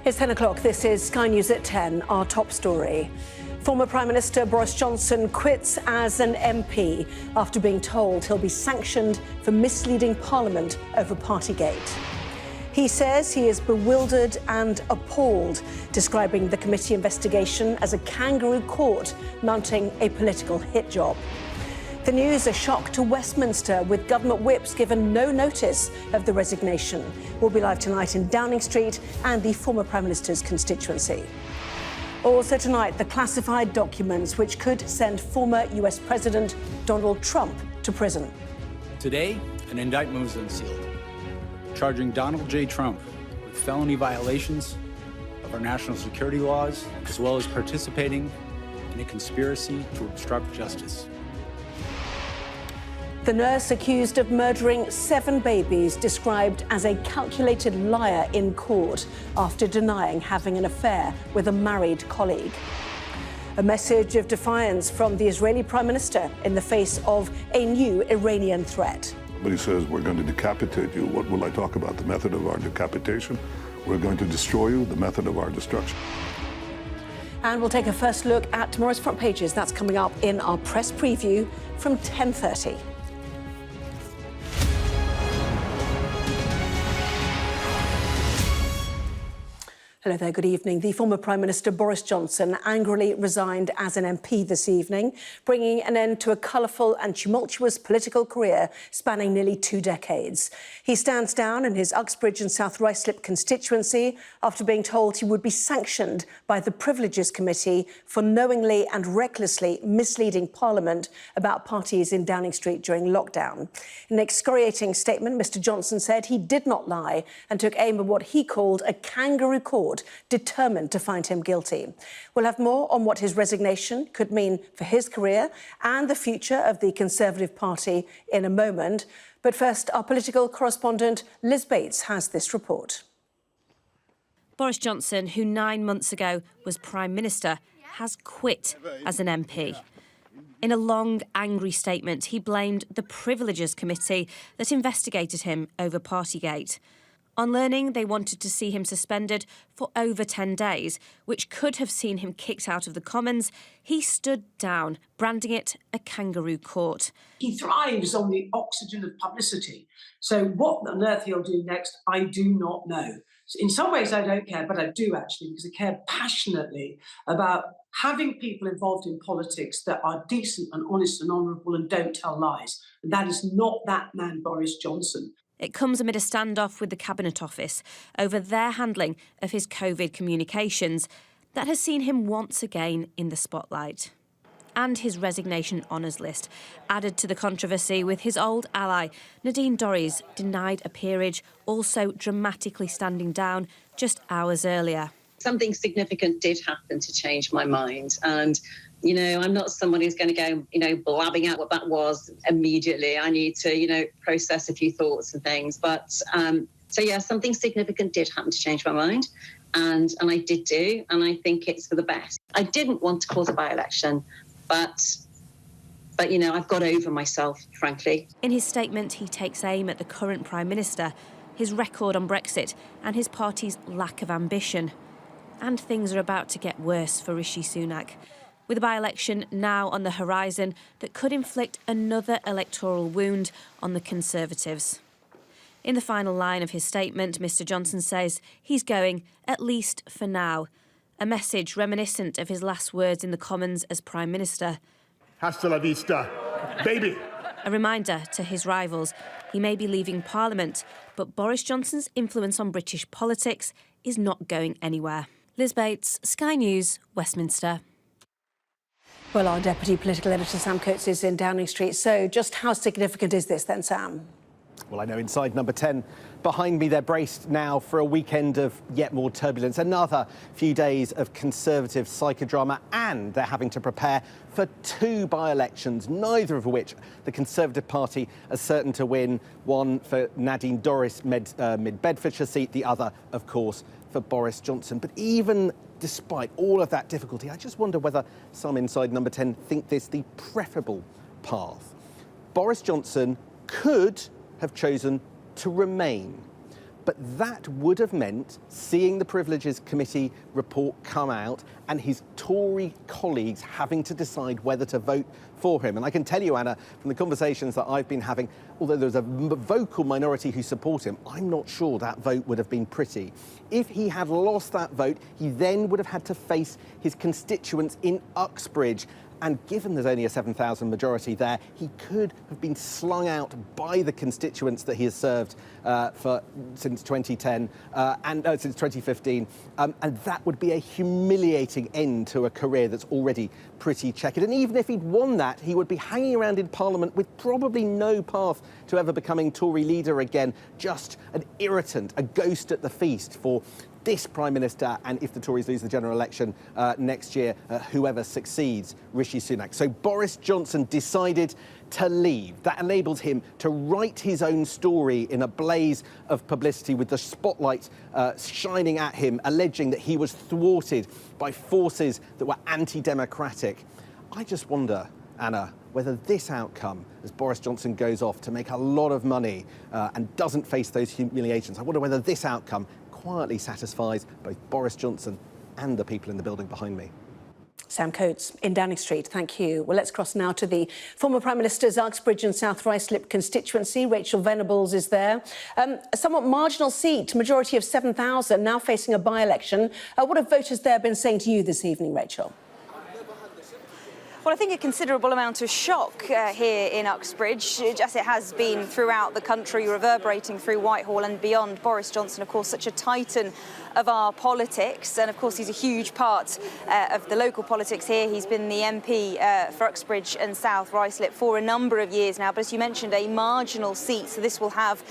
It's 10 o'clock. This is Sky News at 10, our top story. Former Prime Minister Boris Johnson quits as an MP after being told he'll be sanctioned for misleading Parliament over Partygate. He says he is bewildered and appalled, describing the committee investigation as a kangaroo court mounting a political hit job. The news, a shock to Westminster, with government whips given no notice of the resignation. We'll be live tonight in Downing Street and the former Prime Minister's constituency. Also tonight, the classified documents which could send former US President Donald Trump to prison. Today, an indictment was unsealed, charging Donald J. Trump with felony violations of our national security laws, as well as participating in a conspiracy to obstruct justice. The nurse accused of murdering 7 babies described as a calculated liar in court after denying having an affair with a married colleague. A message of defiance from the Israeli Prime Minister in the face of a new Iranian threat. But he says, we're going to decapitate you. What will I talk about? The method of our decapitation? We're going to destroy you, the method of our destruction. And we'll take a first look at tomorrow's front pages. That's coming up in our press preview from 10:30. Hello there, good evening. The former Prime Minister Boris Johnson angrily resigned as an MP this evening, bringing an end to a colourful and tumultuous political career spanning nearly 2 decades. He stands down in his Uxbridge and South Ruislip constituency after being told he would be sanctioned by the Privileges Committee for knowingly and recklessly misleading Parliament about parties in Downing Street during lockdown. In an excoriating statement, Mr Johnson said he did not lie and took aim at what he called a kangaroo court determined to find him guilty. We'll have more on what his resignation could mean for his career and the future of the Conservative Party in a moment. But first, our political correspondent Liz Bates has this report. Boris Johnson, who 9 months ago was Prime Minister, has quit as an MP. In a long, angry statement, he blamed the Privileges Committee that investigated him over Partygate. On learning they wanted to see him suspended for over 10 days, which could have seen him kicked out of the Commons, he stood down, branding it a kangaroo court. He thrives on the oxygen of publicity. So what on earth he'll do next, I do not know. So in some ways I don't care, but I do actually, because I care passionately about having people involved in politics that are decent and honest and honourable and don't tell lies. And that is not that man, Boris Johnson. It comes amid a standoff with the Cabinet Office over their handling of his COVID communications that has seen him once again in the spotlight. And his resignation honours list, added to the controversy with his old ally, Nadine Dorries, denied a peerage, also dramatically standing down just hours earlier. Something significant did happen to change my mind. And, you know, I'm not someone who's going to go, blabbing out what that was immediately. I need to, process a few thoughts and things. But something significant did happen to change my mind. And I did do. And I think it's for the best. I didn't want to cause a by-election, but I've got over myself, frankly. In his statement, he takes aim at the current Prime Minister, his record on Brexit and his party's lack of ambition. And things are about to get worse for Rishi Sunak, with a by-election now on the horizon that could inflict another electoral wound on the Conservatives. In the final line of his statement, Mr Johnson says he's going, at least for now, a message reminiscent of his last words in the Commons as Prime Minister. Hasta la vista, baby. A reminder to his rivals, he may be leaving Parliament, but Boris Johnson's influence on British politics is not going anywhere. Liz Bates, Sky News, Westminster. Well, our Deputy Political Editor Sam Coates is in Downing Street. So just how significant is this then, Sam? Well, I know inside number 10 behind me, they're braced now for a weekend of yet more turbulence, another few days of Conservative psychodrama, and they're having to prepare for 2 by-elections, neither of which the Conservative Party are certain to win. One for Nadine Dorries' mid-Bedfordshire seat, the other, of course, for Boris Johnson. But even despite all of that difficulty, I just wonder whether some inside number 10 think this the preferable path. Boris Johnson could have chosen to remain. But that would have meant seeing the Privileges Committee report come out and his Tory colleagues having to decide whether to vote for him. And I can tell you, Anna, from the conversations that I've been having, although there's a vocal minority who support him, I'm not sure that vote would have been pretty. If he had lost that vote, he then would have had to face his constituents in Uxbridge. And given there's only a 7,000 majority there, he could have been slung out by the constituents that he has served since 2010 and since 2015. And that would be a humiliating end to a career that's already pretty checkered. And even if he'd won that, he would be hanging around in Parliament with probably no path to ever becoming Tory leader again, just an irritant, a ghost at the feast for this Prime Minister, and if the Tories lose the general election next year, whoever succeeds Rishi Sunak. So Boris Johnson decided to leave. That enables him to write his own story in a blaze of publicity, with the spotlight shining at him, alleging that he was thwarted by forces that were anti-democratic. I just wonder, Anna, whether this outcome, as Boris Johnson goes off to make a lot of money and doesn't face those humiliations, I wonder whether this outcome quietly satisfies both Boris Johnson and the people in the building behind me. Sam Coates in Downing Street, thank you. Well, let's cross now to the former Prime Minister's Uxbridge and South Ruislip constituency. Rachel Venables is there. A somewhat marginal seat, majority of 7,000, now facing a by-election. What have voters there been saying to you this evening, Rachel? Well, I think a considerable amount of shock here in Uxbridge, as it has been throughout the country, reverberating through Whitehall and beyond. Boris Johnson, of course, such a titan of our politics, and of course he's a huge part of the local politics here. He's been the MP for Uxbridge and South Ruislip for a number of years now, but as you mentioned, a marginal seat, so this will have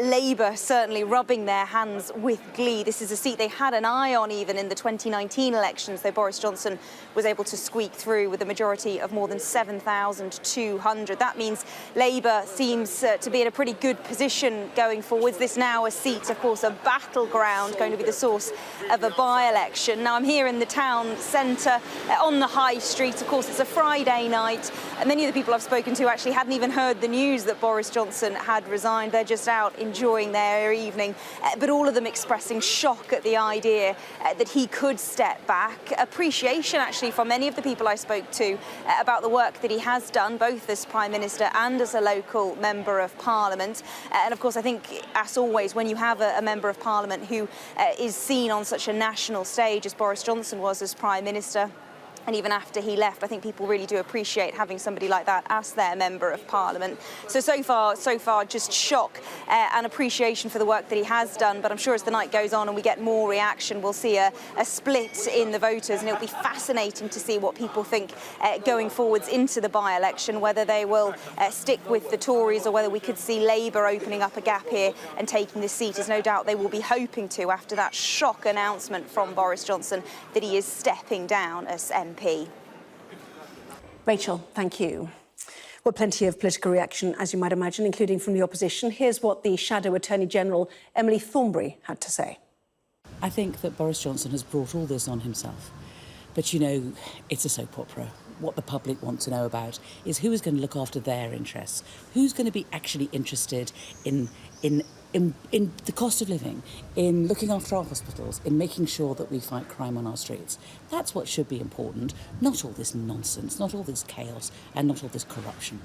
Labour certainly rubbing their hands with glee. This is a seat they had an eye on even in the 2019 elections, though Boris Johnson was able to squeak through with a majority of more than 7,200. That means Labour seems to be in a pretty good position going forwards. This now a seat, of course, a battleground, going to be the source of a by-election. Now I'm here in the town centre on the High Street. Of course, it's a Friday night, and many of the people I've spoken to actually hadn't even heard the news that Boris Johnson had resigned. They're just out enjoying their evening, but all of them expressing shock at the idea that he could step back. Appreciation actually from many of the people I spoke to about the work that he has done, both as Prime Minister and as a local Member of Parliament. And of course, I think, as always, when you have a Member of Parliament who is seen on such a national stage as Boris Johnson was as Prime Minister, and even after he left, I think people really do appreciate having somebody like that as their Member of Parliament. So far, just shock and appreciation for the work that he has done. But I'm sure as the night goes on and we get more reaction, we'll see a split in the voters, and it'll be fascinating to see what people think going forwards into the by-election, whether they will stick with the Tories or whether we could see Labour opening up a gap here and taking the seat, as no doubt they will be hoping to after that shock announcement from Boris Johnson that he is stepping down as MP. Rachel, thank you. Well, plenty of political reaction, as you might imagine, including from the opposition. Here's what the Shadow Attorney General, Emily Thornberry, had to say. I think that Boris Johnson has brought all this on himself. But, you know, it's a soap opera. What the public want to know about is who is going to look after their interests, who's going to be actually interested in the cost of living, in looking after our hospitals, in making sure that we fight crime on our streets. That's what should be important, not all this nonsense, not all this chaos, and not all this corruption.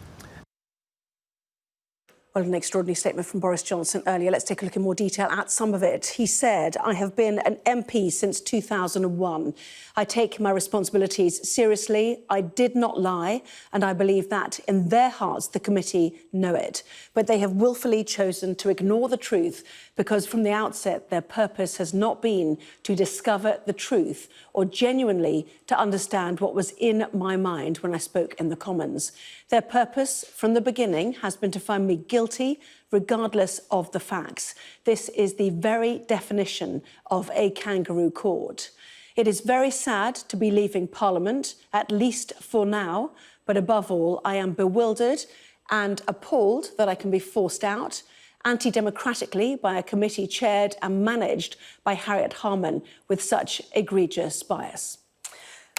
Well, an extraordinary statement from Boris Johnson earlier. Let's take a look in more detail at some of it. He said, "I have been an MP since 2001. I take my responsibilities seriously. I did not lie, and I believe that in their hearts the committee know it. But they have willfully chosen to ignore the truth because from the outset their purpose has not been to discover the truth or genuinely to understand what was in my mind when I spoke in the Commons. Their purpose from the beginning has been to find me guilty regardless of the facts. This is the very definition of a kangaroo court. It is very sad to be leaving Parliament, at least for now, but above all, I am bewildered and appalled that I can be forced out anti-democratically by a committee chaired and managed by Harriet Harman with such egregious bias."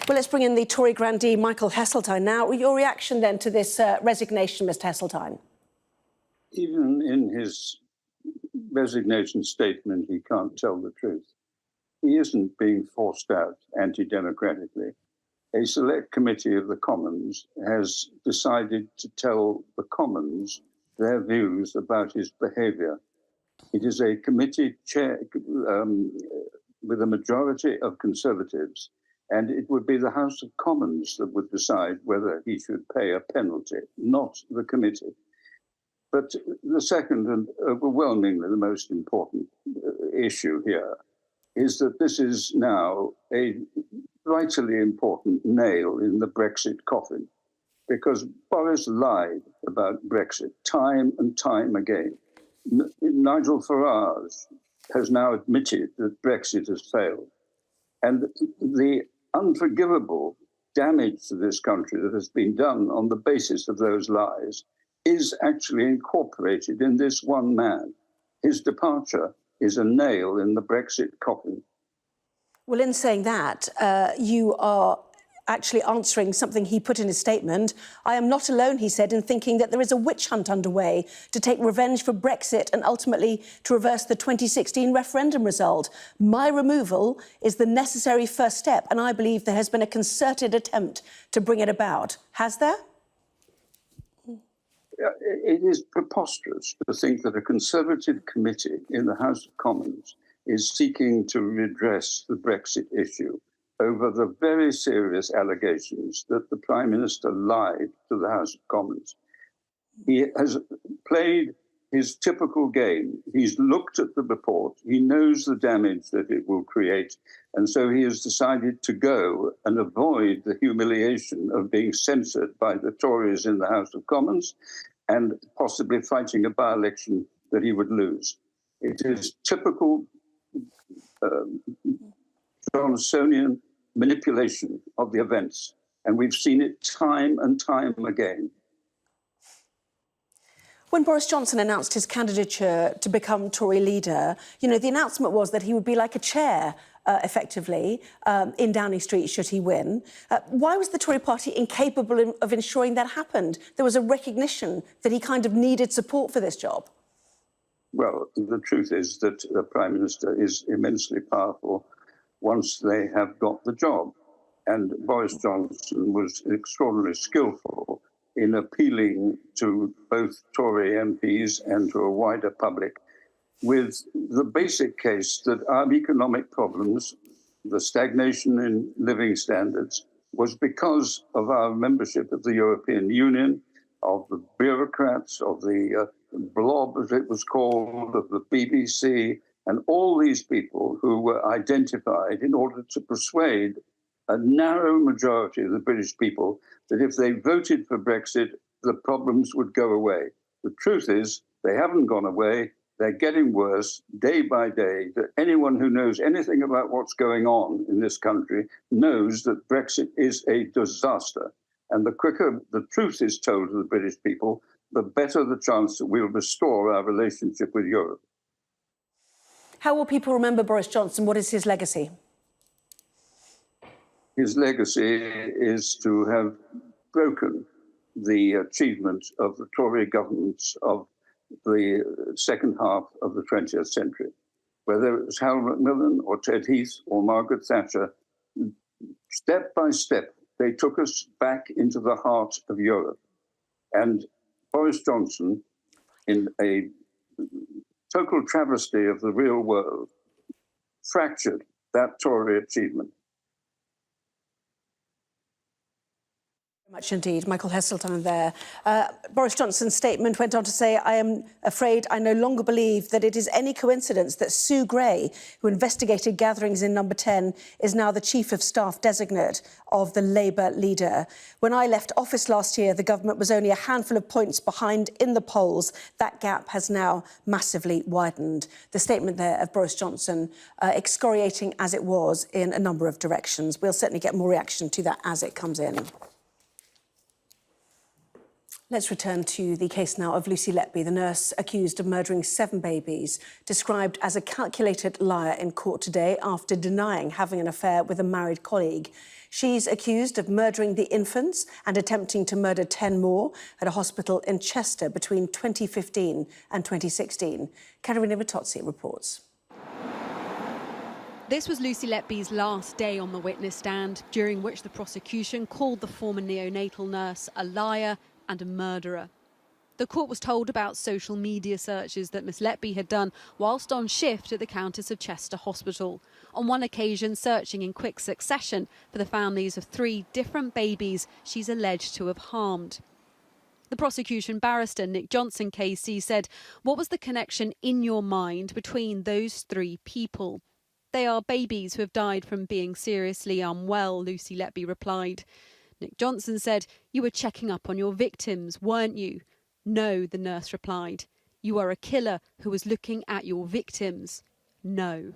Well, let's bring in the Tory grandee, Michael Heseltine. Now, your reaction then to this resignation, Mr. Heseltine? Even in his resignation statement, he can't tell the truth. He isn't being forced out anti-democratically. A select committee of the Commons has decided to tell the Commons their views about his behaviour. It is a committee chair with a majority of Conservatives, and it would be the House of Commons that would decide whether he should pay a penalty, not the committee. But the second and overwhelmingly the most important issue here is that this is now a vitally important nail in the Brexit coffin, because Boris lied about Brexit time and time again. Nigel Farage has now admitted that Brexit has failed. And the unforgivable damage to this country that has been done on the basis of those lies is actually incorporated in this one man. His departure is a nail in the Brexit coffin. Well, in saying that, you are actually answering something he put in his statement. I am not alone, he said, in thinking that there is a witch hunt underway to take revenge for Brexit and ultimately to reverse the 2016 referendum result. My removal is the necessary first step, and I believe there has been a concerted attempt to bring it about. Has there? It is preposterous to think that a Conservative committee in the House of Commons is seeking to redress the Brexit issue over the very serious allegations that the Prime Minister lied to the House of Commons. He has played his typical game. He's looked at the report. He knows the damage that it will create. And so he has decided to go and avoid the humiliation of being censored by the Tories in the House of Commons and possibly fighting a by-election that he would lose. It is typical Johnsonian manipulation of the events, and we've seen it time and time again. When Boris Johnson announced his candidature to become Tory leader, you know, the announcement was that he would be like a chair, effectively, in Downing Street should he win. Why was the Tory party incapable of ensuring that happened? There was a recognition that he kind of needed support for this job. Well, the truth is that the Prime Minister is immensely powerful once they have got the job. And Boris Johnson was extraordinarily skillful in appealing to both Tory MPs and to a wider public with the basic case that our economic problems, the stagnation in living standards, was because of our membership of the European Union, of the bureaucrats, of the blob, as it was called, of the BBC, and all these people who were identified in order to persuade a narrow majority of the British people that if they voted for Brexit, the problems would go away. The truth is, they haven't gone away. They're getting worse day by day. That anyone who knows anything about what's going on in this country knows that Brexit is a disaster. And the quicker the truth is told to the British people, the better the chance that we'll restore our relationship with Europe. How will people remember Boris Johnson? What is his legacy? His legacy is to have broken the achievement of the Tory governments of the second half of the 20th century. Whether it was Harold Macmillan or Ted Heath or Margaret Thatcher, step by step, they took us back into the heart of Europe. And Boris Johnson, in a total travesty of the real world, fractured that Tory achievement. Much indeed. Michael Heseltine there. Boris Johnson's statement went on to say, I am afraid I no longer believe that it is any coincidence that Sue Gray, who investigated gatherings in Number 10, is now the Chief of Staff designate of the Labour leader. When I left office last year, the government was only a handful of points behind in the polls. That gap has now massively widened. The statement there of Boris Johnson excoriating as it was in a number of directions. We'll certainly get more reaction to that as it comes in. Let's return to the case now of Lucy Letby, the nurse accused of murdering 7 babies, described as a calculated liar in court today after denying having an affair with a married colleague. She's accused of murdering the infants and attempting to murder 10 more at a hospital in Chester between 2015 and 2016. Katerina Vitozzi reports. This was Lucy Letby's last day on the witness stand, during which the prosecution called the former neonatal nurse a liar and a murderer. The court was told about social media searches that Miss Letby had done whilst on shift at the Countess of Chester Hospital, on one occasion searching in quick succession for the families of 3 different babies she's alleged to have harmed. The prosecution barrister, Nick Johnson KC, said, "What was the connection in your mind between those 3 people?" "They are babies who have died from being seriously unwell," Lucy Letby replied. Nick Johnson said, "You were checking up on your victims, weren't you?" "No," the nurse replied. "You are a killer who was looking at your victims." "No."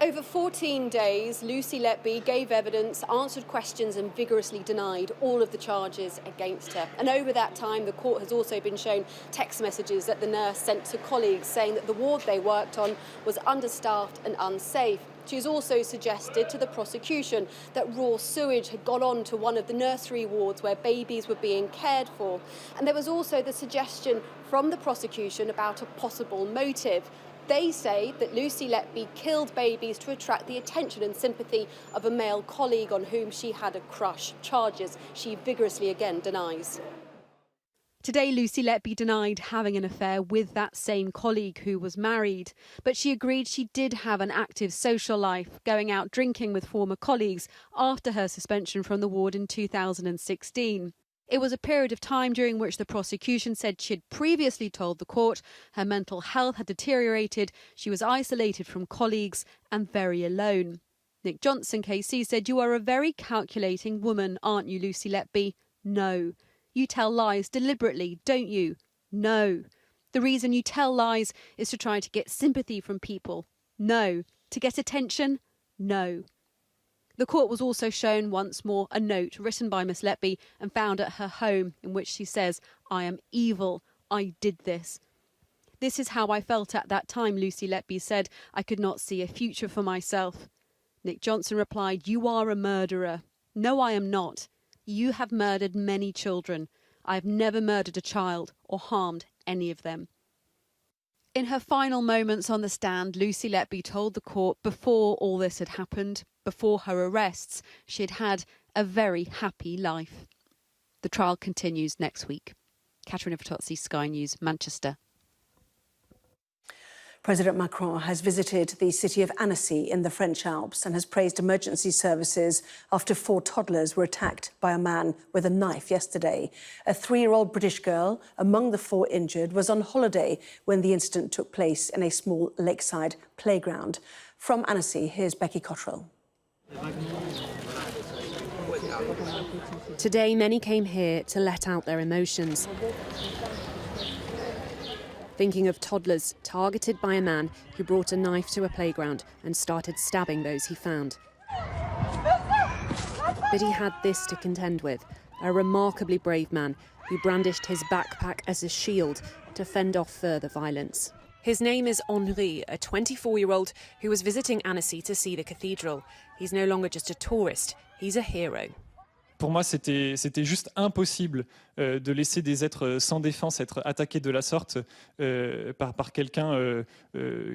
Over 14 days, Lucy Letby gave evidence, answered questions and vigorously denied all of the charges against her. And over that time, the court has also been shown text messages that the nurse sent to colleagues saying that the ward they worked on was understaffed and unsafe. She's also suggested to the prosecution that raw sewage had got on to one of the nursery wards where babies were being cared for. And there was also the suggestion from the prosecution about a possible motive. They say that Lucy Letby killed babies to attract the attention and sympathy of a male colleague on whom she had a crush. Charges she vigorously again denies. Today, Lucy Letby denied having an affair with that same colleague who was married, but she agreed she did have an active social life, going out drinking with former colleagues after her suspension from the ward in 2016. It was a period of time during which the prosecution said she had previously told the court her mental health had deteriorated, she was isolated from colleagues and very alone. Nick Johnson KC said, "You are a very calculating woman, aren't you, Lucy Letby?" "No." "You tell lies deliberately, don't you?" "No." "The reason you tell lies is to try to get sympathy from people." "No." "To get attention?" "No." The court was also shown once more a note written by Miss Letby and found at her home in which she says, "I am evil. I did this." "This is how I felt at that time," Lucy Letby said. "I could not see a future for myself." Nick Johnson replied, "You are a murderer." "No, I am not. You have murdered many children. I have never murdered a child or harmed any of them." In her final moments on the stand, Lucy Letby told the court before all this had happened, before her arrests, she had had a very happy life. The trial continues next week. Katerina Vitozzi, Sky News, Manchester. President Macron has visited the city of Annecy in the French Alps and has praised emergency services after 4 toddlers were attacked by a man with a knife yesterday. A 3-year-old British girl among the 4 injured was on holiday when the incident took place in a small lakeside playground. From Annecy, here's Becky Cottrell. Today, many came here to let out their emotions, thinking of toddlers targeted by a man who brought a knife to a playground and started stabbing those he found. But he had this to contend with, a remarkably brave man who brandished his backpack as a shield to fend off further violence. His name is Henri, a 24-year-old who was visiting Annecy to see the cathedral. He's no longer just a tourist, he's a hero. Pour moi, c'était juste impossible de laisser des êtres sans défense être attaqués de la sorte par quelqu'un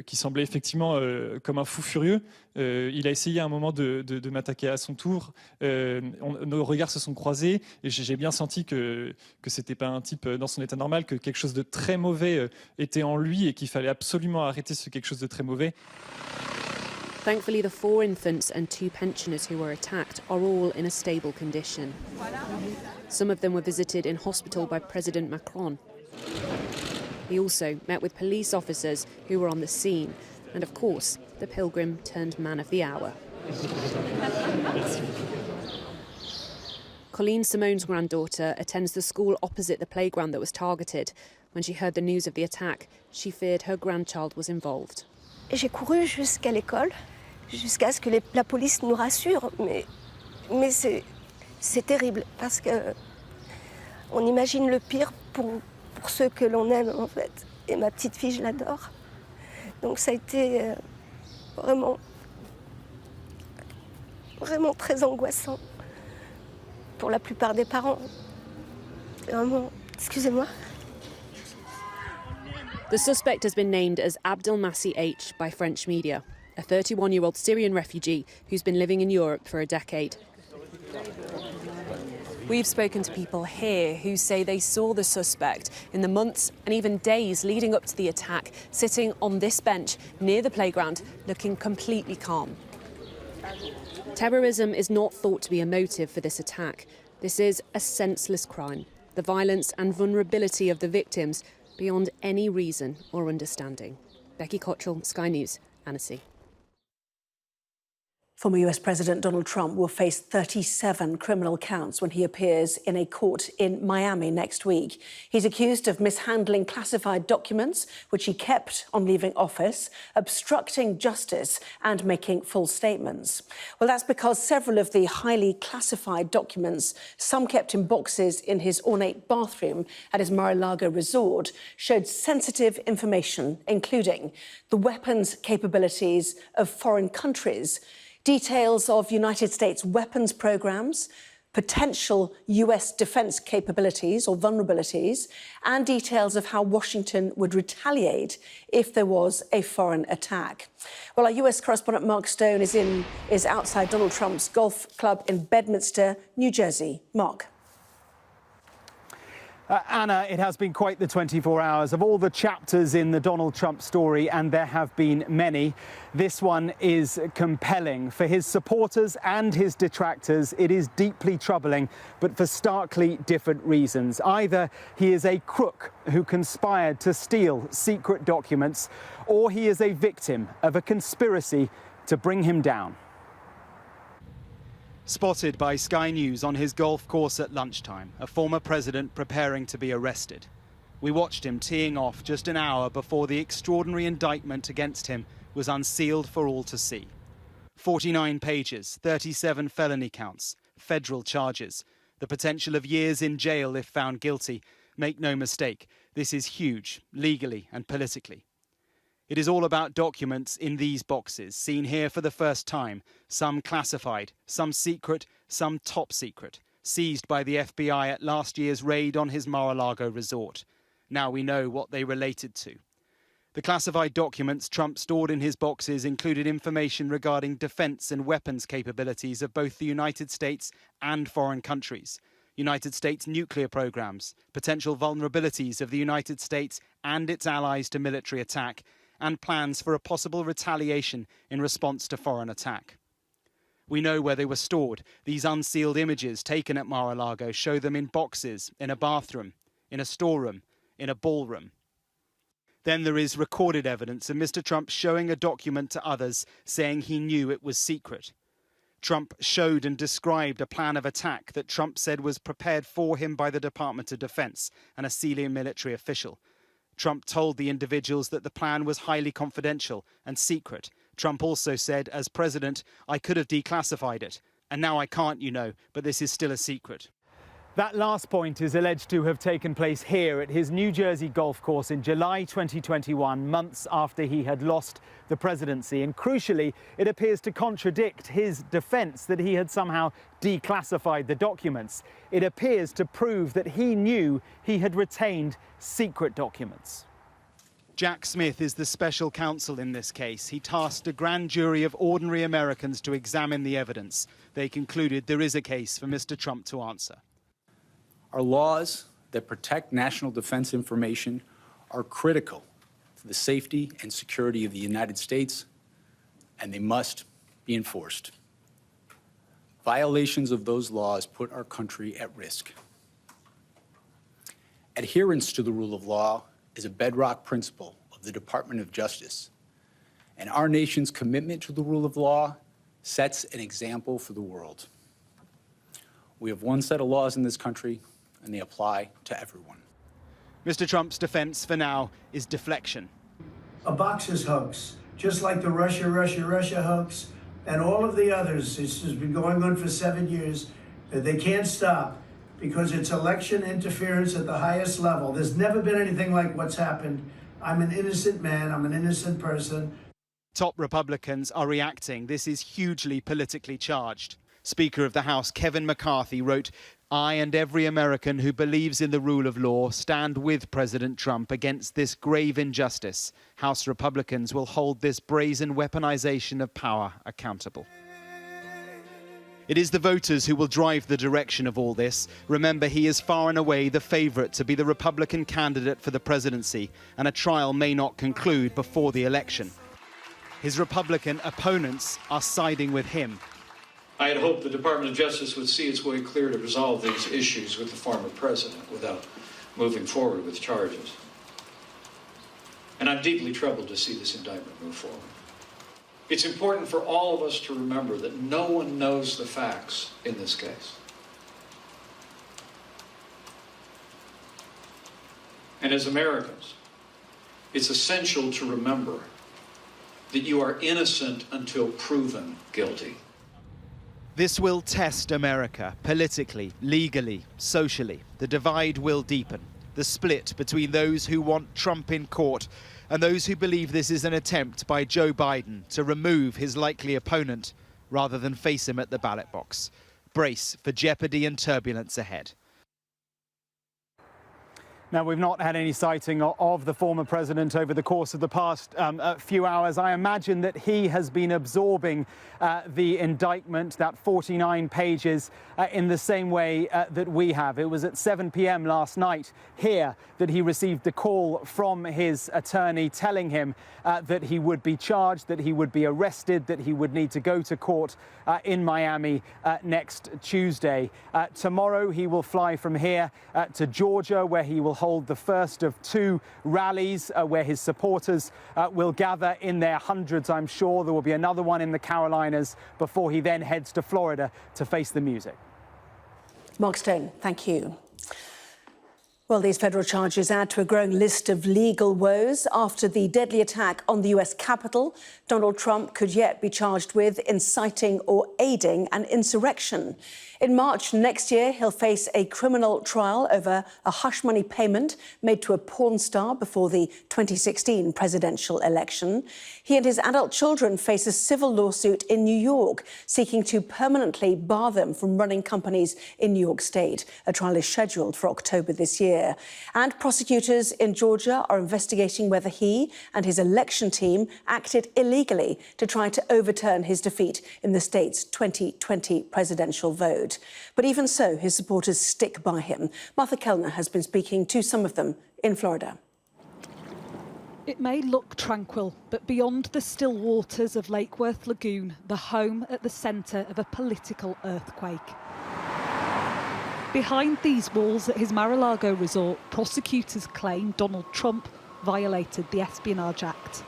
qui semblait effectivement comme un fou furieux. Il a essayé à un moment de m'attaquer à son tour. Nos regards se sont croisés et j'ai bien senti que c'était pas un type dans son état normal, que quelque chose de très mauvais était en lui et qu'il fallait absolument arrêter ce quelque chose de très mauvais. Thankfully, the 4 infants and 2 pensioners who were attacked are all in a stable condition. Some of them were visited in hospital by President Macron. He also met with police officers who were on the scene. And of course, the pilgrim turned man of the hour. Colleen Simone's granddaughter attends the school opposite the playground that was targeted. When she heard the news of the attack, she feared her grandchild was involved. J'ai couru jusqu'à l'école, jusqu'à ce que la police nous rassure, mais c'est terrible parce que On imagine le pire pour ceux que l'on aime, en fait. Et ma petite fille, je l'adore. Donc ça a été vraiment très angoissant pour la plupart des parents. Vraiment, excusez-moi. The suspect has been named as Abdelmasih H by French media, a 31-year-old Syrian refugee who's been living in Europe for a decade. We've spoken to people here who say they saw the suspect in the months and even days leading up to the attack, sitting on this bench near the playground, looking completely calm. Terrorism is not thought to be a motive for this attack. This is a senseless crime. The violence and vulnerability of the victims beyond any reason or understanding. Becky Cottrell, Sky News, Annecy. Former US President Donald Trump will face 37 criminal counts when he appears in a court in Miami next week. He's accused of mishandling classified documents, which he kept on leaving office, obstructing justice and making false statements. Well, that's because several of the highly classified documents, some kept in boxes in his ornate bathroom at his Mar-a-Lago resort, showed sensitive information, including the weapons capabilities of foreign countries, details of United States weapons programs, potential US defense capabilities or vulnerabilities, and details of how Washington would retaliate if there was a foreign attack. Well, our US correspondent Mark Stone is outside Donald Trump's golf club in Bedminster, New Jersey. Mark. Anna, it has been quite the 24 hours. Of all the chapters in the Donald Trump story, and there have been many, this one is compelling. For his supporters and his detractors, it is deeply troubling, but for starkly different reasons. Either he is a crook who conspired to steal secret documents, or he is a victim of a conspiracy to bring him down. Spotted by Sky News on his golf course at lunchtime, a former president preparing to be arrested. We watched him teeing off just an hour before the extraordinary indictment against him was unsealed for all to see. 49 pages, 37 felony counts, federal charges, the potential of years in jail if found guilty. Make no mistake, this is huge, legally and politically. It is all about documents in these boxes, seen here for the first time, some classified, some secret, some top secret, seized by the FBI at last year's raid on his Mar-a-Lago resort. Now we know what they related to. The classified documents Trump stored in his boxes included information regarding defense and weapons capabilities of both the United States and foreign countries, United States nuclear programs, potential vulnerabilities of the United States and its allies to military attack, and plans for a possible retaliation in response to foreign attack. We know where they were stored. These unsealed images taken at Mar-a-Lago show them in boxes, in a bathroom, in a storeroom, in a ballroom. Then there is recorded evidence of Mr. Trump showing a document to others saying he knew it was secret. Trump showed and described a plan of attack that Trump said was prepared for him by the Department of Defense and a senior military official. Trump told the individuals that the plan was highly confidential and secret. Trump also said, as president, I could have declassified it. And now I can't, you know, but this is still a secret. That last point is alleged to have taken place here at his New Jersey golf course in July 2021, months after he had lost the presidency. And crucially, it appears to contradict his defense that he had somehow declassified the documents. It appears to prove that he knew he had retained secret documents. Jack Smith is the special counsel in this case. He tasked a grand jury of ordinary Americans to examine the evidence. They concluded there is a case for Mr. Trump to answer. Our laws that protect national defense information are critical to the safety and security of the United States, and they must be enforced. Violations of those laws put our country at risk. Adherence to the rule of law is a bedrock principle of the Department of Justice, and our nation's commitment to the rule of law sets an example for the world. We have one set of laws in this country, and they apply to everyone. Mr. Trump's defense for now is deflection. A box is hoax, just like the Russia hoax and all of the others. This has been going on for 7 years. They can't stop. because it's election interference at the highest level. There's never been anything like what's happened. I'm an innocent man, I'm an innocent person. Top Republicans are reacting. This is hugely politically charged. Speaker of the House Kevin McCarthy wrote, "I and every American who believes in the rule of law stand with President Trump against this grave injustice. House Republicans will hold this brazen weaponization of power accountable." It is the voters who will drive the direction of all this. Remember, he is far and away the favourite to be the Republican candidate for the presidency, and a trial may not conclude before the election. His Republican opponents are siding with him. I had hoped the Department of Justice would see its way clear to resolve these issues with the former president without moving forward with charges. And I'm deeply troubled to see this indictment move forward. It's important for all of us to remember that no one knows the facts in this case. And as Americans, it's essential to remember that you are innocent until proven guilty. This will test America politically, legally, socially. The divide will deepen. The split between those who want Trump in court and those who believe this is an attempt by Joe Biden to remove his likely opponent rather than face him at the ballot box. Brace for jeopardy and turbulence ahead. Now, we've not had any sighting of the former president over the course of the past few hours. I imagine that he has been absorbing the indictment, that 49 pages, in the same way that we have. It was at 7 p.m. last night here that he received the call from his attorney telling him that he would be charged, that he would be arrested, that he would need to go to court in Miami next Tuesday. Tomorrow he will fly from here to Georgia, where he will hold the first of two rallies where his supporters will gather in their hundreds, I'm sure. There will be another one in the Carolinas before he then heads to Florida to face the music. Mark Stone, thank you. Well, these federal charges add to a growing list of legal woes. After the deadly attack on the US Capitol, Donald Trump could yet be charged with inciting or aiding an insurrection. In March next year, he'll face a criminal trial over a hush money payment made to a porn star before the 2016 presidential election. He and his adult children face a civil lawsuit in New York, seeking to permanently bar them from running companies in New York State. A trial is scheduled for October this year. And prosecutors in Georgia are investigating whether he and his election team acted illegally to try to overturn his defeat in the state's 2020 presidential vote. But even so, his supporters stick by him. Martha Kellner has been speaking to some of them in Florida. It may look tranquil, but beyond the still waters of Lake Worth Lagoon, the home at the centre of a political earthquake. Behind these walls at his Mar-a-Lago resort, prosecutors claim Donald Trump violated the Espionage Act.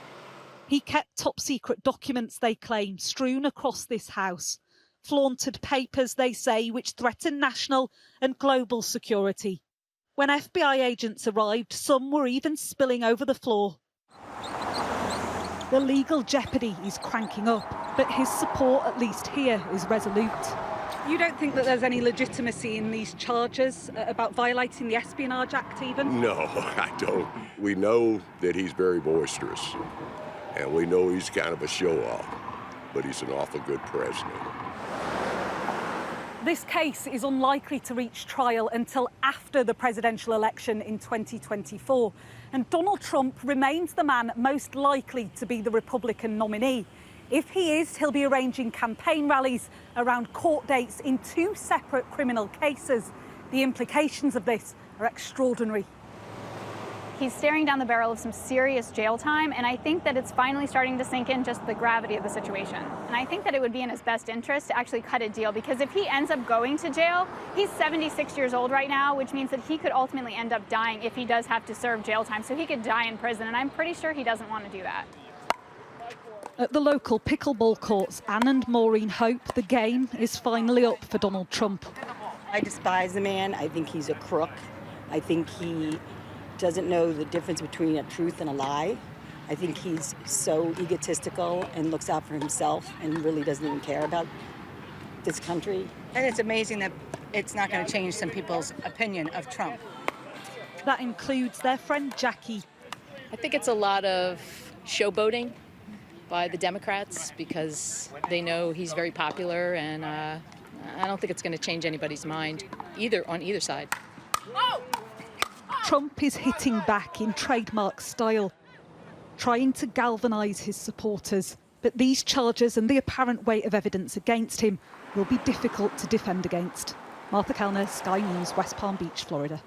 He kept top-secret documents, they claim, strewn across this house. Flaunted papers, they say, which threaten national and global security. When FBI agents arrived, some were even spilling over the floor. The legal jeopardy is cranking up, but his support, at least here, is resolute. You don't think that there's any legitimacy in these charges about violating the Espionage Act even? No, I don't. We know that he's very boisterous, and we know he's kind of a show-off, but he's an awful good president. This case is unlikely to reach trial until after the presidential election in 2024. And Donald Trump remains the man most likely to be the Republican nominee. If he is, he'll be arranging campaign rallies around court dates in two separate criminal cases. The implications of this are extraordinary. He's staring down the barrel of some serious jail time, and I think that it's finally starting to sink in just the gravity of the situation. And I think that it would be in his best interest to actually cut a deal, because if he ends up going to jail, he's 76 years old right now, which means that he could ultimately end up dying if he does have to serve jail time. So he could die in prison, and I'm pretty sure he doesn't want to do that. At the local pickleball courts, Anne and Maureen hope the game is finally up for Donald Trump. I despise the man. I think he's a crook. I think he doesn't know the difference between a truth and a lie. I think he's so egotistical and looks out for himself and really doesn't even care about this country. And it's amazing that it's not going to change some people's opinion of Trump. That includes their friend Jackie. I think it's a lot of showboating by the Democrats because they know he's very popular, and I don't think it's going to change anybody's mind on either side. Trump is hitting back in trademark style, trying to galvanise his supporters. But these charges and the apparent weight of evidence against him will be difficult to defend against. Martha Kellner, Sky News, West Palm Beach, Florida.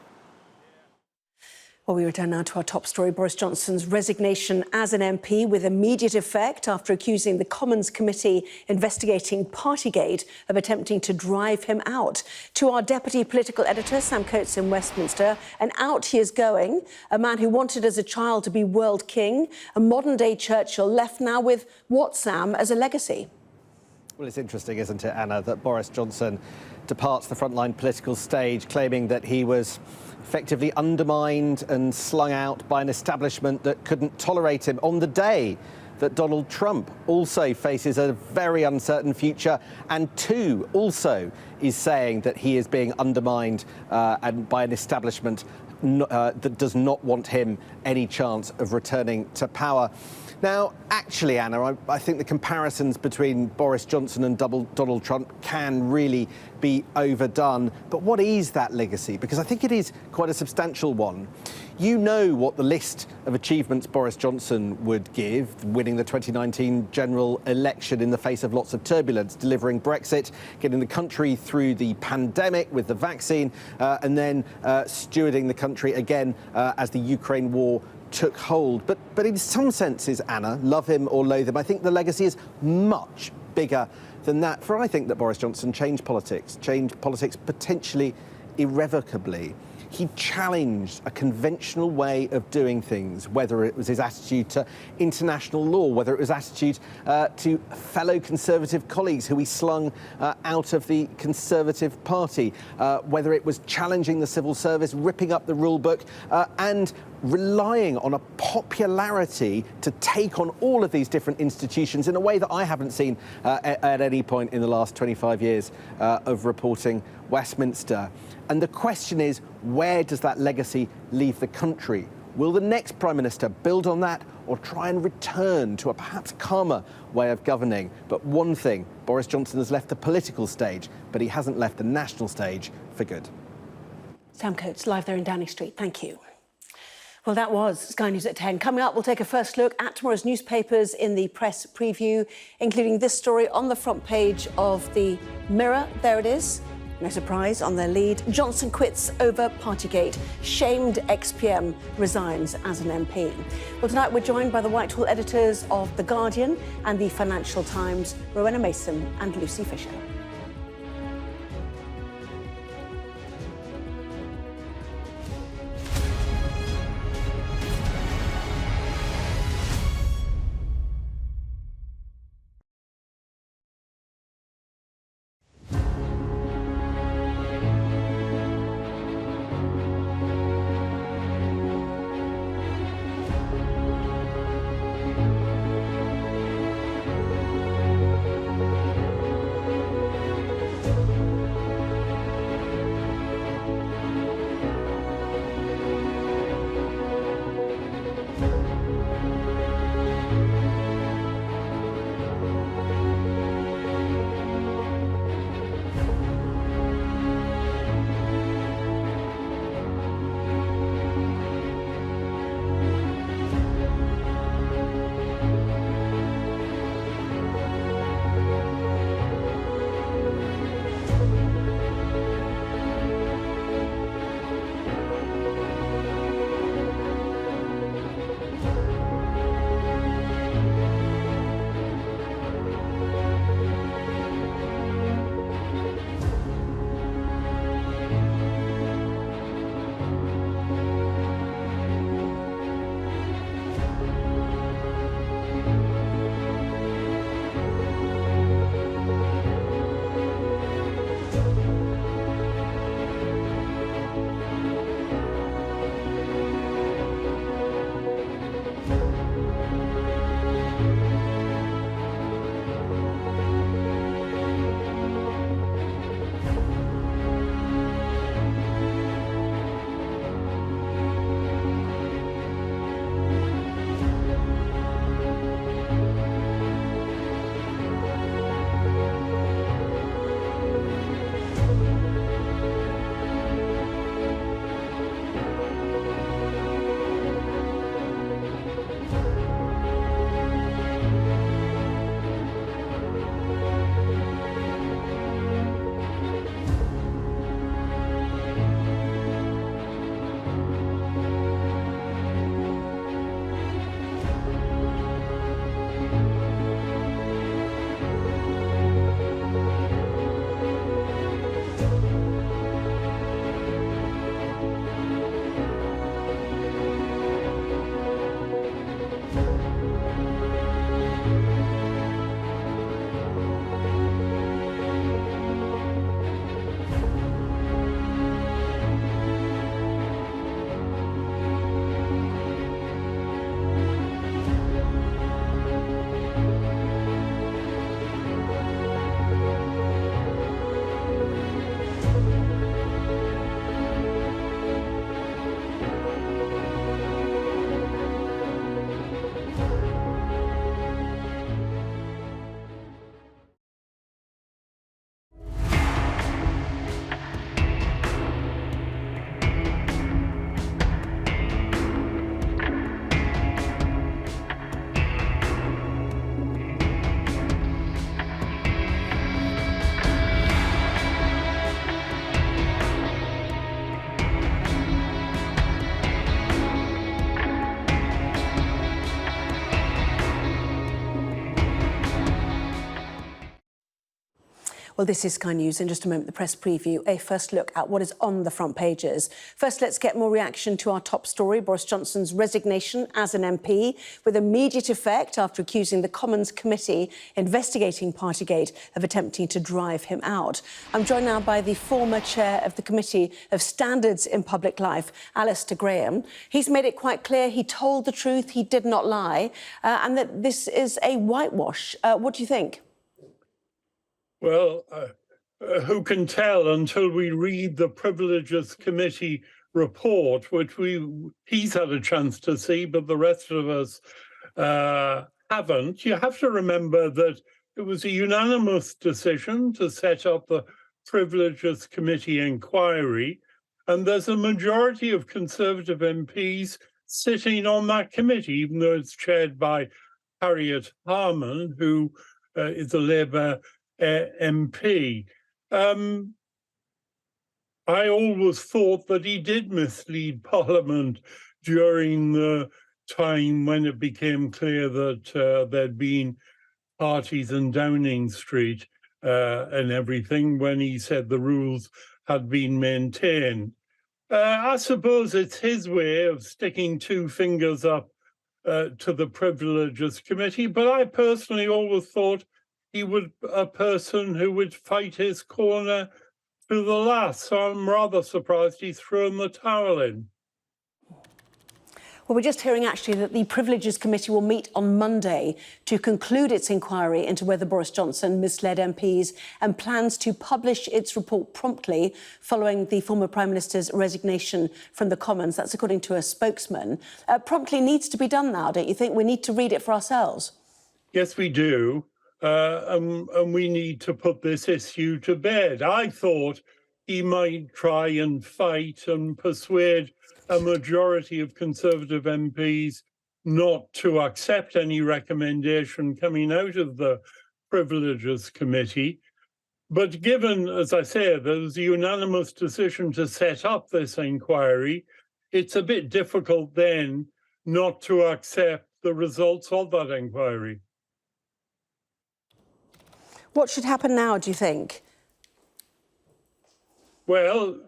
Well, we return now to our top story. Boris Johnson's resignation as an MP with immediate effect after accusing the Commons Committee investigating Partygate of attempting to drive him out. To our deputy political editor, Sam Coates in Westminster, and out he is going, a man who wanted as a child to be world king, a modern-day Churchill left now with what, Sam, as a legacy? Well, it's interesting, isn't it, Anna, that Boris Johnson departs the frontline political stage claiming that he was effectively undermined and slung out by an establishment that couldn't tolerate him on the day that Donald Trump also faces a very uncertain future and too also is saying that he is being undermined and by an establishment that does not want him any chance of returning to power. Now, actually, Anna, I think the comparisons between Boris Johnson and Donald Trump can really be overdone. But what is that legacy? Because I think it is quite a substantial one. You know what the list of achievements Boris Johnson would give, winning the 2019 general election in the face of lots of turbulence, delivering Brexit, getting the country through the pandemic with the vaccine, and then stewarding the country again as the Ukraine war took hold. But in some senses, Anna, love him or loathe him, I think the legacy is much bigger than that. For I think that Boris Johnson changed politics potentially irrevocably. He challenged a conventional way of doing things, whether it was his attitude to international law, whether it was attitude to fellow Conservative colleagues who he slung out of the Conservative Party, whether it was challenging the civil service, ripping up the rule book, and relying on a popularity to take on all of these different institutions in a way that I haven't seen at any point in the last 25 years of reporting Westminster. And the question is, where does that legacy leave the country? Will the next Prime Minister build on that or try and return to a perhaps calmer way of governing? But one thing, Boris Johnson has left the political stage, but he hasn't left the national stage for good. Sam Coates, live there in Downing Street. Thank you. Well, that was Sky News at 10. Coming up, we'll take a first look at tomorrow's newspapers in the press preview, including this story on the front page of the Mirror. There it is. No surprise on their lead. Johnson quits over Partygate. Shamed ex-PM resigns as an MP. Well, tonight we're joined by the Whitehall editors of The Guardian and The Financial Times, Rowena Mason and Lucy Fisher. Well, this is Sky News. In just a moment, the press preview, a first look at what is on the front pages. First, let's get more reaction to our top story, Boris Johnson's resignation as an MP, with immediate effect after accusing the Commons Committee investigating Partygate of attempting to drive him out. I'm joined now by the former chair of the Committee of Standards in Public Life, Alistair Graham. He's made it quite clear he told the truth, he did not lie, and that this is a whitewash. What do you think? Well, who can tell until we read the Privileges Committee report, which he's had a chance to see, but the rest of us haven't. You have to remember that it was a unanimous decision to set up the Privileges Committee inquiry, and there's a majority of Conservative MPs sitting on that committee, even though it's chaired by Harriet Harman, who is a Labour MP. I always thought that he did mislead Parliament during the time when it became clear that there'd been parties in Downing Street and everything, when he said the rules had been maintained. I suppose it's his way of sticking two fingers up to the Privileges Committee, but I personally always thought he would a person who would fight his corner to the last. So I'm rather surprised he's thrown the towel in. Well, we're just hearing actually that the Privileges Committee will meet on Monday to conclude its inquiry into whether Boris Johnson misled MPs and plans to publish its report promptly following the former Prime Minister's resignation from the Commons. That's according to a spokesman. Promptly needs to be done now, don't you think? We need to read it for ourselves. Yes, we do. And we need to put this issue to bed. I thought he might try and fight and persuade a majority of Conservative MPs not to accept any recommendation coming out of the Privileges Committee. But given, as I say, there's a unanimous decision to set up this inquiry, it's a bit difficult then not to accept the results of that inquiry. What should happen now, do you think? Well,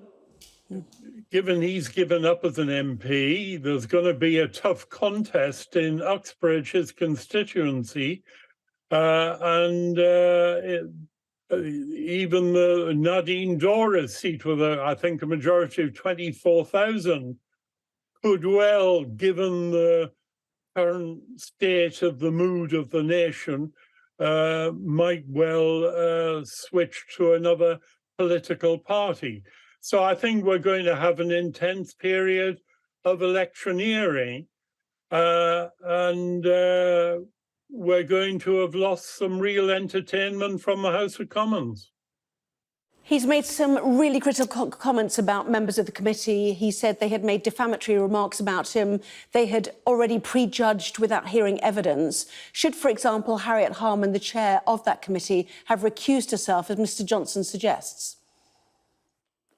given he's given up as an MP, there's going to be a tough contest in Uxbridge, his constituency, and even the Nadine Dorries seat with, I think, a majority of 24,000 could well, given the current state of the mood of the nation, might well switch to another political party. So I think we're going to have an intense period of electioneering, and we're going to have lost some real entertainment from the House of Commons. He's made some really critical comments about members of the committee. He said they had made defamatory remarks about him. They had already prejudged without hearing evidence. Should, for example, Harriet Harman, the chair of that committee, have recused herself, as Mr Johnson suggests?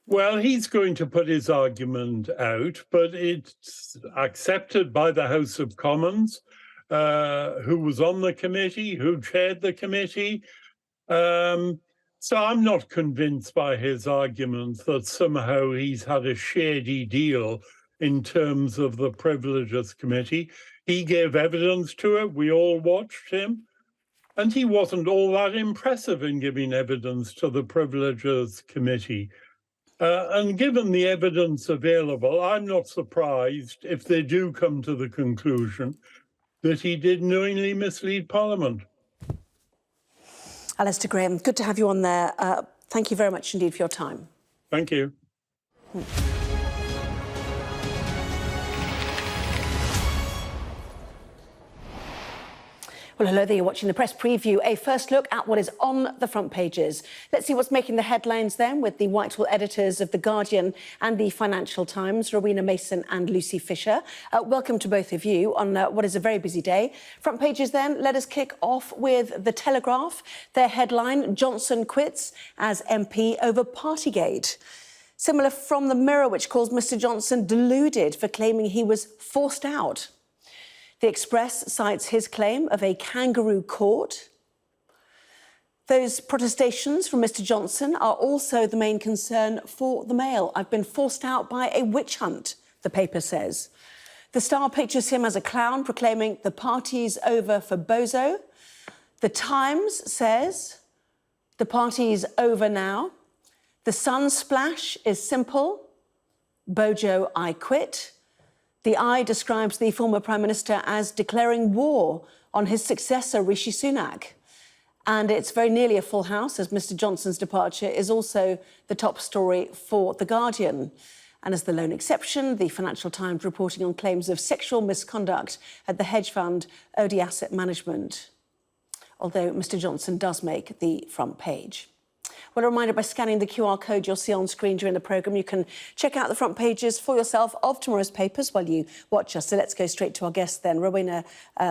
Well, he's going to put his argument out, but it's accepted by the House of Commons, who was on the committee, who chaired the committee. So I'm not convinced by his argument that somehow he's had a shady deal in terms of the Privileges Committee. He gave evidence to it. We all watched him. And he wasn't all that impressive in giving evidence to the Privileges Committee. And given the evidence available, I'm not surprised if they do come to the conclusion that he did knowingly mislead Parliament. Alistair Graham, good to have you on there. Thank you very much indeed for your time. Thank you. Well, hello there, you're watching the press preview, a first look at what is on the front pages. Let's see what's making the headlines then with the Whitehall editors of The Guardian and the Financial Times, Rowena Mason and Lucy Fisher. Welcome to both of you on what is a very busy day. Front pages then, let us kick off with The Telegraph. Their headline, Johnson quits as MP over Partygate. Similar from The Mirror, which calls Mr Johnson deluded for claiming he was forced out. The Express cites his claim of a kangaroo court. Those protestations from Mr Johnson are also the main concern for the Mail. I've been forced out by a witch hunt, the paper says. The Star pictures him as a clown, proclaiming the party's over for Bozo. The Times says the party's over now. The Sun splash is simple. Bojo, I quit. The Eye describes the former Prime Minister as declaring war on his successor, Rishi Sunak. And it's very nearly a full house, as Mr Johnson's departure is also the top story for The Guardian. And as the lone exception, the Financial Times reporting on claims of sexual misconduct at the hedge fund OD Asset Management. Although Mr Johnson does make the front page. Well, a reminder, by scanning the QR code you'll see on screen during the programme, you can check out the front pages for yourself of tomorrow's papers while you watch us. So let's go straight to our guests then, Rowena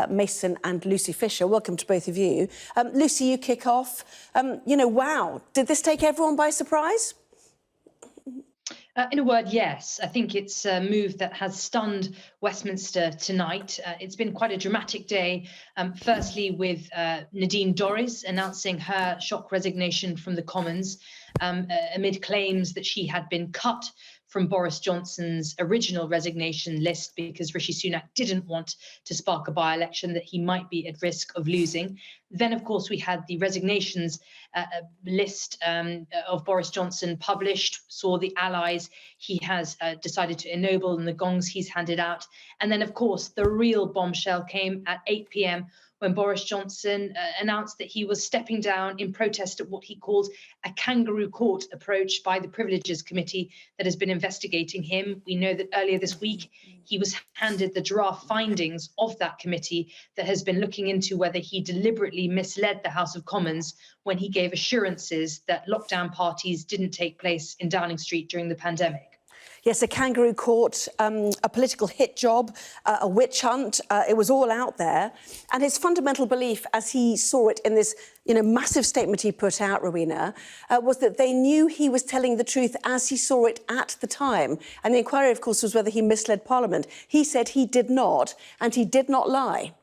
Mason and Lucy Fisher. Welcome to both of you. Lucy, you kick off. Wow, did this take everyone by surprise? In a word, yes. I think it's a move that has stunned Westminster tonight. It's been quite a dramatic day, firstly with Nadine Dorries announcing her shock resignation from the Commons amid claims that she had been cut from Boris Johnson's original resignation list because Rishi Sunak didn't want to spark a by-election that he might be at risk of losing. Then, of course, we had the resignations list of Boris Johnson published, saw the allies he has decided to ennoble and the gongs he's handed out. And then, of course, the real bombshell came at 8 p.m. when Boris Johnson announced that he was stepping down in protest at what he called a kangaroo court approach by the Privileges Committee that has been investigating him. We know that earlier this week, he was handed the draft findings of that committee that has been looking into whether he deliberately misled the House of Commons when he gave assurances that lockdown parties didn't take place in Downing Street during the pandemic. Yes, a kangaroo court, a political hit job, a witch hunt. It was all out there. And his fundamental belief, as he saw it in this massive statement he put out, Rowena, was that they knew he was telling the truth as he saw it at the time. And the inquiry, of course, was whether he misled Parliament. He said he did not, and he did not lie.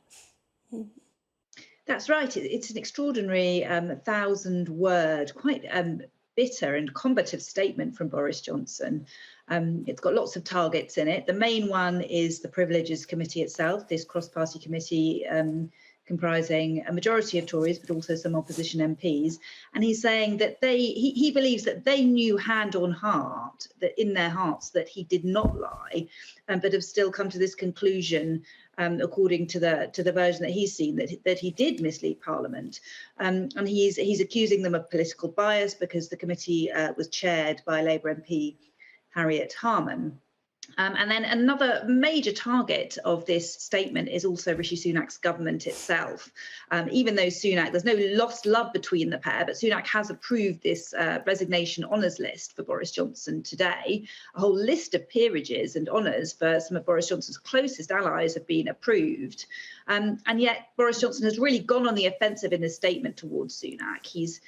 That's right. It's an extraordinary 1,000-word, quite bitter and combative statement from Boris Johnson. It's got lots of targets in it. The main one is the Privileges Committee itself, this cross-party committee comprising a majority of Tories, but also some opposition MPs. And he's saying that he believes that they knew hand on heart, that in their hearts, that he did not lie, but have still come to this conclusion, according to the version that he's seen, that he did mislead Parliament. And he's accusing them of political bias because the committee was chaired by Labour MP Harriet Harman. And then another major target of this statement is also Rishi Sunak's government itself. Even though there's no lost love between the pair, but Sunak has approved this resignation honours list for Boris Johnson today. A whole list of peerages and honours for some of Boris Johnson's closest allies have been approved. And yet Boris Johnson has really gone on the offensive in his statement towards Sunak. He's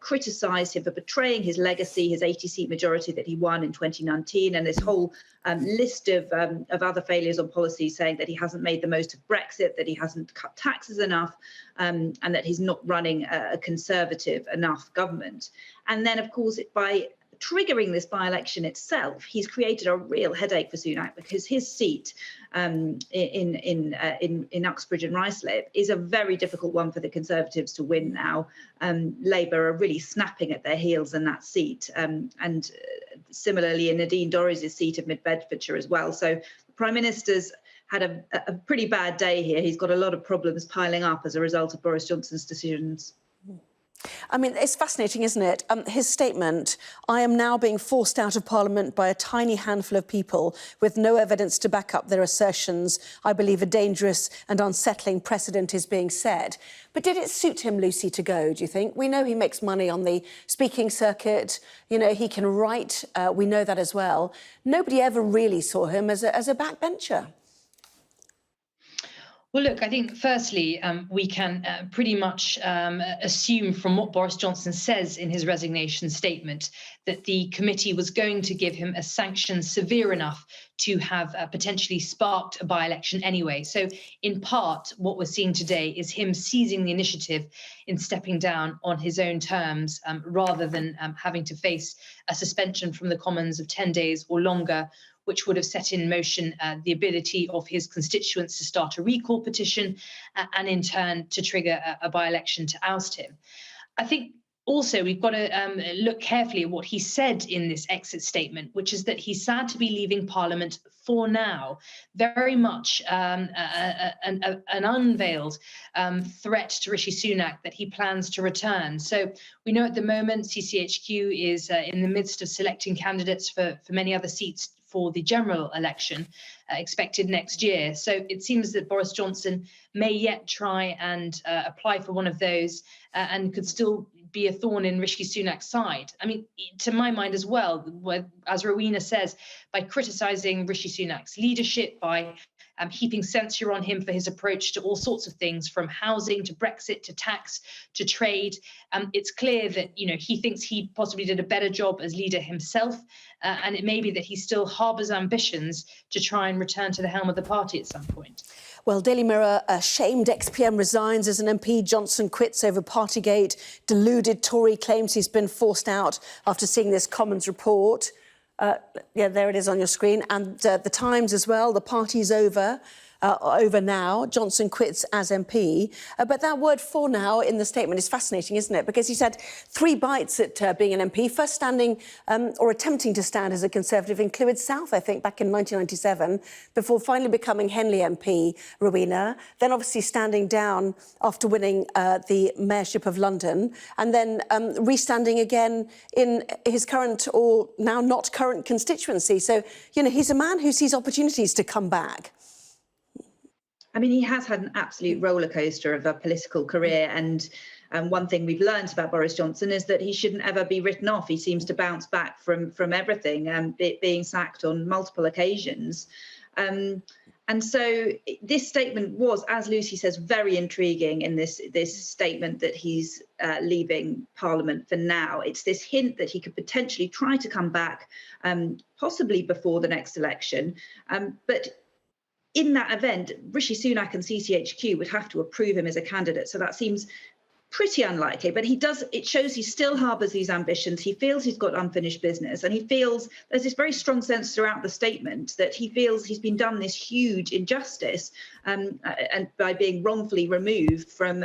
criticised him for betraying his legacy, his 80-seat majority that he won in 2019, and this whole list of other failures on policy, saying that he hasn't made the most of Brexit, that he hasn't cut taxes enough, and that he's not running a conservative enough government. And then, of course, by triggering this by-election itself, he's created a real headache for Sunak because his seat in Uxbridge and Ruislip is a very difficult one for the Conservatives to win now. Labour are really snapping at their heels in that seat, and similarly in Nadine Dorries' seat of Mid-Bedfordshire as well. So the Prime Minister's had a pretty bad day here. He's got a lot of problems piling up as a result of Boris Johnson's decisions. I mean, it's fascinating, isn't it? His statement, I am now being forced out of Parliament by a tiny handful of people with no evidence to back up their assertions. I believe a dangerous and unsettling precedent is being set. But did it suit him, Lucy, to go, do you think? We know he makes money on the speaking circuit. He can write. We know that as well. Nobody ever really saw him as a backbencher. Well, look, I think firstly, we can pretty much assume from what Boris Johnson says in his resignation statement that the committee was going to give him a sanction severe enough to have potentially sparked a by-election anyway. So in part, what we're seeing today is him seizing the initiative in stepping down on his own terms, rather than having to face a suspension from the Commons of 10 days or longer, which would have set in motion the ability of his constituents to start a recall petition and in turn to trigger a by-election to oust him. I think also we've got to look carefully at what he said in this exit statement, which is that he's sad to be leaving Parliament for now, very much an unveiled threat to Rishi Sunak that he plans to return. So we know at the moment CCHQ is in the midst of selecting candidates for many other seats for the general election expected next year. So it seems that Boris Johnson may yet try and apply for one of those and could still be a thorn in Rishi Sunak's side. I mean, to my mind as well, as Rowena says, by criticising Rishi Sunak's leadership, by heaping censure on him for his approach to all sorts of things, from housing to Brexit to tax to trade. It's clear that, you know, he thinks he possibly did a better job as leader himself, and it may be that he still harbours ambitions to try and return to the helm of the party at some point. Well, Daily Mirror, shamed ex-PM resigns as an MP. Johnson quits over Partygate. Deluded Tory claims he's been forced out after seeing this Commons report. Yeah, there it is on your screen. And the Times as well, the party's over now. Johnson quits as MP. But that word "for now" in the statement is fascinating, isn't it? Because he's had 3 bites at being an MP. First standing or attempting to stand as a Conservative in Clwyd South, I think, back in 1997, before finally becoming Henley MP, Rowena. Then obviously standing down after winning the mayorship of London. And then re-standing again in his current or now not current constituency. So, you know, he's a man who sees opportunities to come back. I mean, he has had an absolute roller coaster of a political career. And one thing we've learned about Boris Johnson is that he shouldn't ever be written off. He seems to bounce back from everything, being sacked on multiple occasions. And so this statement was, as Lucy says, very intriguing in this statement that he's leaving Parliament for now. It's this hint that he could potentially try to come back, possibly before the next election. But in that event, Rishi Sunak and CCHQ would have to approve him as a candidate. So that seems pretty unlikely. But it shows he still harbours these ambitions. He feels he's got unfinished business. And he feels there's this very strong sense throughout the statement that he feels he's been done this huge injustice and by being wrongfully removed from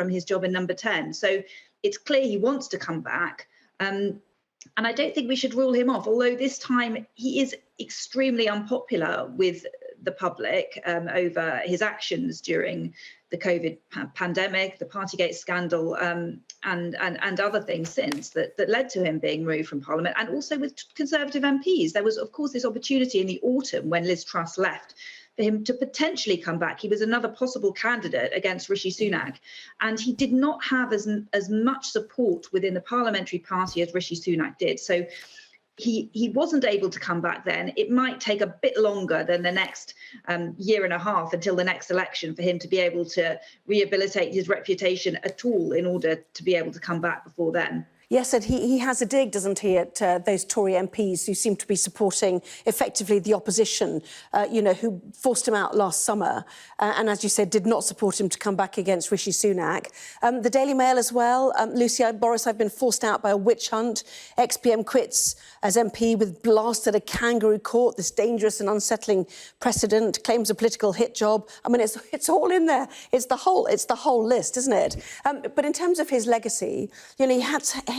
his job in Number 10. So it's clear he wants to come back. And I don't think we should rule him off, although this time he is extremely unpopular with the public over his actions during the COVID pandemic, the Partygate scandal, and other things since that led to him being removed from Parliament, and also with Conservative MPs. There was, of course, this opportunity in the autumn when Liz Truss left for him to potentially come back. He was another possible candidate against Rishi Sunak, and he did not have as much support within the parliamentary party as Rishi Sunak did. So he wasn't able to come back then. It might take a bit longer than the next year and a half until the next election for him to be able to rehabilitate his reputation at all in order to be able to come back before then. Yes, and he has a dig, doesn't he, at those Tory MPs who seem to be supporting effectively the opposition, who forced him out last summer and, as you said, did not support him to come back against Rishi Sunak. The Daily Mail as well. Lucy, Boris, I've been forced out by a witch hunt. Ex-PM quits as MP with blast at a kangaroo court, this dangerous and unsettling precedent, claims a political hit job. I mean, it's all in there. It's the whole list, isn't it? But in terms of his legacy, he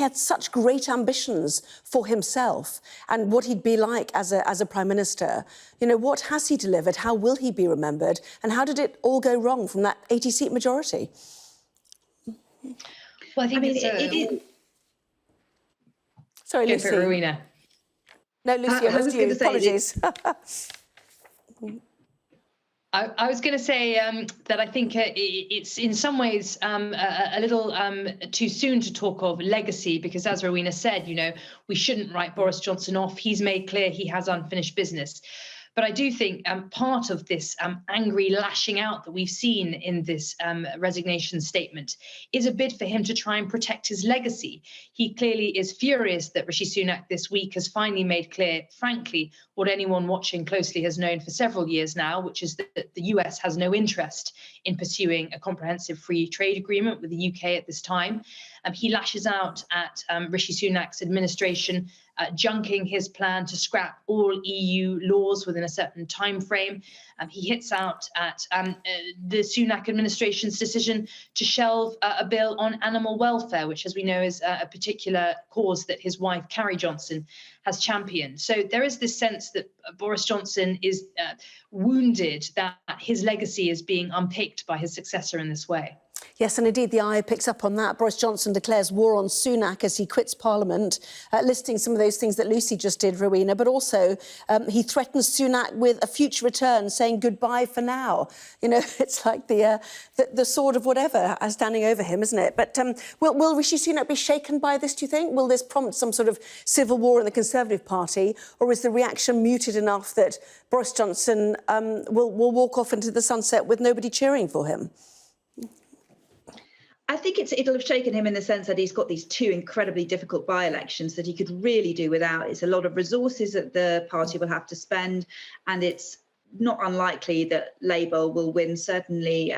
had such great ambitions for himself and what he'd be like as a Prime Minister. What has he delivered? How will he be remembered? And how did it all go wrong from that 80-seat majority? Well, I think it is... Sorry, Lucy. Go for it, Rowena. No, Lucy, I was you. Apologies. I was going to say that I think it's in some ways a little too soon to talk of legacy, because as Rowena said, we shouldn't write Boris Johnson off. He's made clear he has unfinished business. But I do think part of this angry lashing out that we've seen in this resignation statement is a bid for him to try and protect his legacy. He clearly is furious that Rishi Sunak this week has finally made clear, frankly, what anyone watching closely has known for several years now, which is that the US has no interest in pursuing a comprehensive free trade agreement with the UK at this time. He lashes out at Rishi Sunak's administration, junking his plan to scrap all EU laws within a certain time frame. He hits out at the Sunak administration's decision to shelve a bill on animal welfare, which, as we know, is a particular cause that his wife, Carrie Johnson, has championed. So there is this sense that Boris Johnson is wounded that his legacy is being unpicked by his successor in this way. Yes, and indeed the eye picks up on that. Boris Johnson declares war on Sunak as he quits Parliament, listing some of those things that Lucy just did, Rowena, but also he threatens Sunak with a future return, saying goodbye for now. You know, it's like the sword of whatever standing over him, isn't it? But will Rishi Sunak be shaken by this, do you think? Will this prompt some sort of civil war in the Conservative Party, or is the reaction muted enough that Boris Johnson will walk off into the sunset with nobody cheering for him? I think it'll have shaken him in the sense that he's got these two incredibly difficult by-elections that he could really do without. It's a lot of resources that the party will have to spend, and it's not unlikely that Labour will win, certainly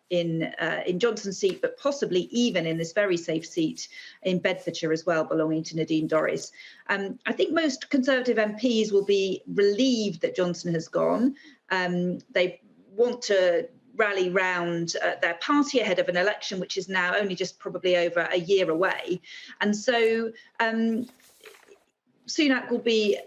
in Johnson's seat, but possibly even in this very safe seat in Bedfordshire as well, belonging to Nadine Dorries. I think most Conservative MPs will be relieved that Johnson has gone. They want to rally round their party ahead of an election which is now only just probably over a year away. And so Sunak will be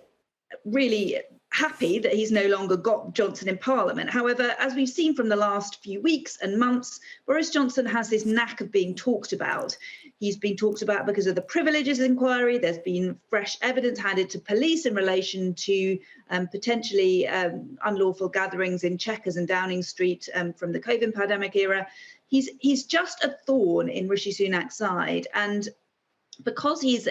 really happy that he's no longer got Johnson in Parliament. However, as we've seen from the last few weeks and months, Boris Johnson has this knack of being talked about. He's been talked about because of the privileges inquiry. There's been fresh evidence handed to police in relation to potentially unlawful gatherings in Chequers and Downing Street from the COVID pandemic era. He's just a thorn in Rishi Sunak's side, and because he's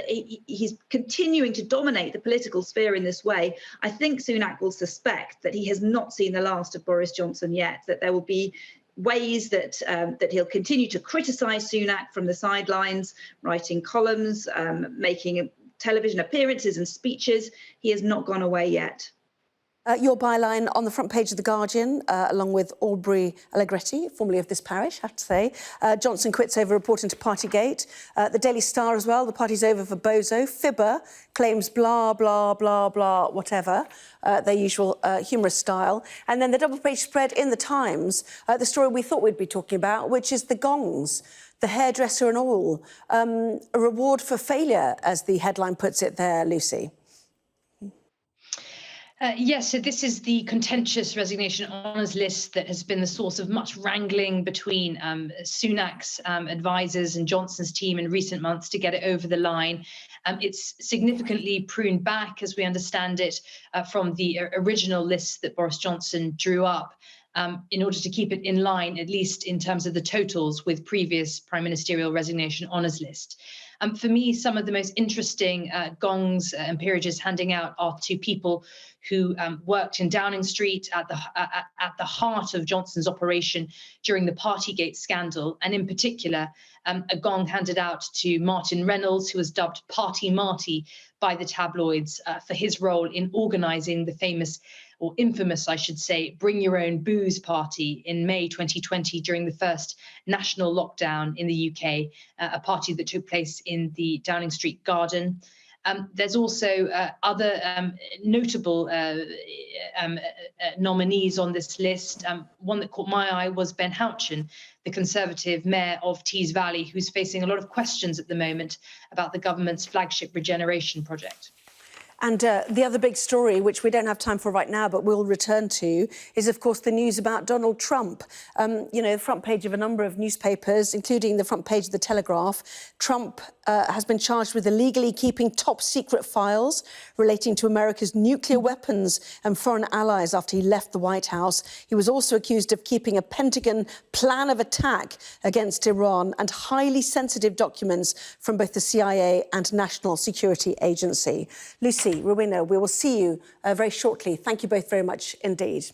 continuing to dominate the political sphere in this way, I think Sunak will suspect that he has not seen the last of Boris Johnson yet, that there will be ways that that he'll continue to criticise Sunak from the sidelines, writing columns, making television appearances and speeches. He has not gone away yet. Your byline on the front page of The Guardian, along with Aubrey Allegretti, formerly of this parish, I have to say. Johnson quits over reporting to Partygate. The Daily Star as well, the party's over for Bozo. Fibber claims blah, blah, blah, blah, whatever, their usual humorous style. And then the double-page spread in The Times, the story we thought we'd be talking about, which is the gongs, the hairdresser and all. A reward for failure, as the headline puts it there, Lucy. Yes, so this is the contentious resignation honours list that has been the source of much wrangling between Sunak's advisors and Johnson's team in recent months to get it over the line. It's significantly pruned back, as we understand it, from the original list that Boris Johnson drew up, in order to keep it in line, at least in terms of the totals, with previous prime ministerial resignation honours list. For me, some of the most interesting gongs and peerages handing out are to people who worked in Downing Street at the heart of Johnson's operation during the Partygate scandal, and in particular, a gong handed out to Martin Reynolds, who was dubbed Party Marty by the tabloids for his role in organising the famous, or infamous, I should say, Bring Your Own Booze party in May 2020 during the first national lockdown in the UK, a party that took place in the Downing Street garden. There's also other notable nominees on this list. One that caught my eye was Ben Houchen, the Conservative mayor of Tees Valley, who's facing a lot of questions at the moment about the government's flagship regeneration project. And the other big story, which we don't have time for right now, but we'll return to, is, of course, the news about Donald Trump. You know, the front page of a number of newspapers, including the front page of The Telegraph. Trump has been charged with illegally keeping top-secret files relating to America's nuclear weapons and foreign allies after he left the White House. He was also accused of keeping a Pentagon plan of attack against Iran and highly sensitive documents from both the CIA and National Security Agency. Lucy, Rowena, we will see you very shortly. Thank you both very much indeed.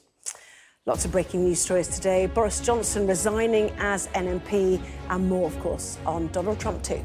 Lots of breaking news stories today. Boris Johnson resigning as an MP and more, of course, on Donald Trump too.